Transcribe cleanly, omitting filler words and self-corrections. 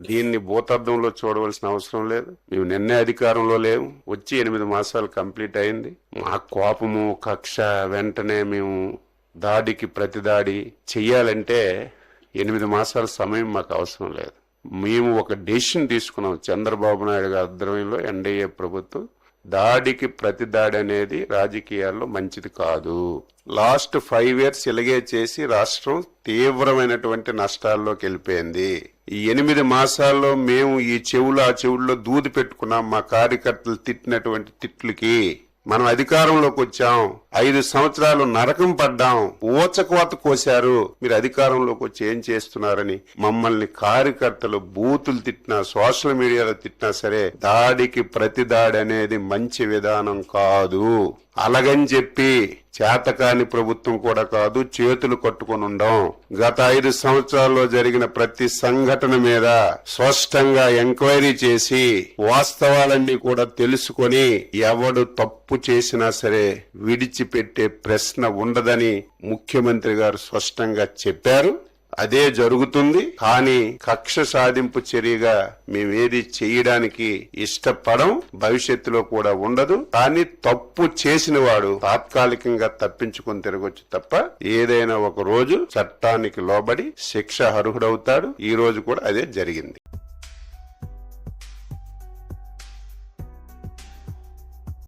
దీన్ని భూతద్దంలో చూడవలసిన అవసరం లేదు. మేము నిన్నే అధికారంలో లేవు, వచ్చి 8 మాసాలు కంప్లీట్ అయింది. మా కోపము కక్ష వెంటనే మేము దాడికి ప్రతిదాడి చెయ్యాలంటే 8 మాసాల సమయం మాకు అవసరం లేదు. మేము ఒక డెసిషన్ తీసుకున్నాం. చంద్రబాబు నాయుడు గారి ఆధ్వర్యంలో ఎన్డీఏ ప్రభుత్వం దాడికి ప్రతిదాడి అనేది రాజకీయాల్లో మంచిది కాదు. లాస్ట్ 5 years ఇలాగే చేసి రాష్ట్రం తీవ్రమైనటువంటి నష్టాల్లోకి వెళ్ళిపోయింది. ఈ 8 మాసాల్లో మేము ఈ చెవులు ఆ చెవుల్లో దూది పెట్టుకున్నాం. మా కార్యకర్తలు తిట్టినటువంటి తిట్లకి మనం అధికారంలోకి వచ్చాం. 5 సంవత్సరాలు నరకం పడ్డాం. ఊచకోత కోశారు. మీరు అధికారంలోకి వచ్చి ఏం చేస్తున్నారని మమ్మల్ని కార్యకర్తలు బూతులు తిట్టినా, సోషల్ మీడియాలో తిట్టినా సరే దాడికి ప్రతి దాడి అనేది మంచి విధానం కాదు. అలాగని చెప్పి చేతకాని ప్రభుత్వం కూడా కాదు, చేతులు కట్టుకుని ఉండం. గత 5 సంవత్సరాల్లో జరిగిన ప్రతి సంఘటన మీద స్పష్టంగా ఎంక్వైరీ చేసి వాస్తవాలన్నీ కూడా తెలుసుకొని ఎవడు తప్పు చేసినా సరే విడిచిపెట్టే ప్రశ్న ఉండదని ముఖ్యమంత్రి గారు స్పష్టంగా చెప్పారు. అదే జరుగుతుంది. కానీ కక్ష సాధింపు చర్యగా మేమేది చేయడానికి ఇష్టపడం, భవిష్యత్తులో కూడా ఉండదు. కానీ తప్పు చేసిన వాడు తాత్కాలికంగా తప్పించుకొని తిరగొచ్చు తప్ప ఏదైనా ఒక రోజు చట్టానికి లోబడి శిక్ష అర్హుడవుతాడు. ఈ రోజు కూడా అదే జరిగింది.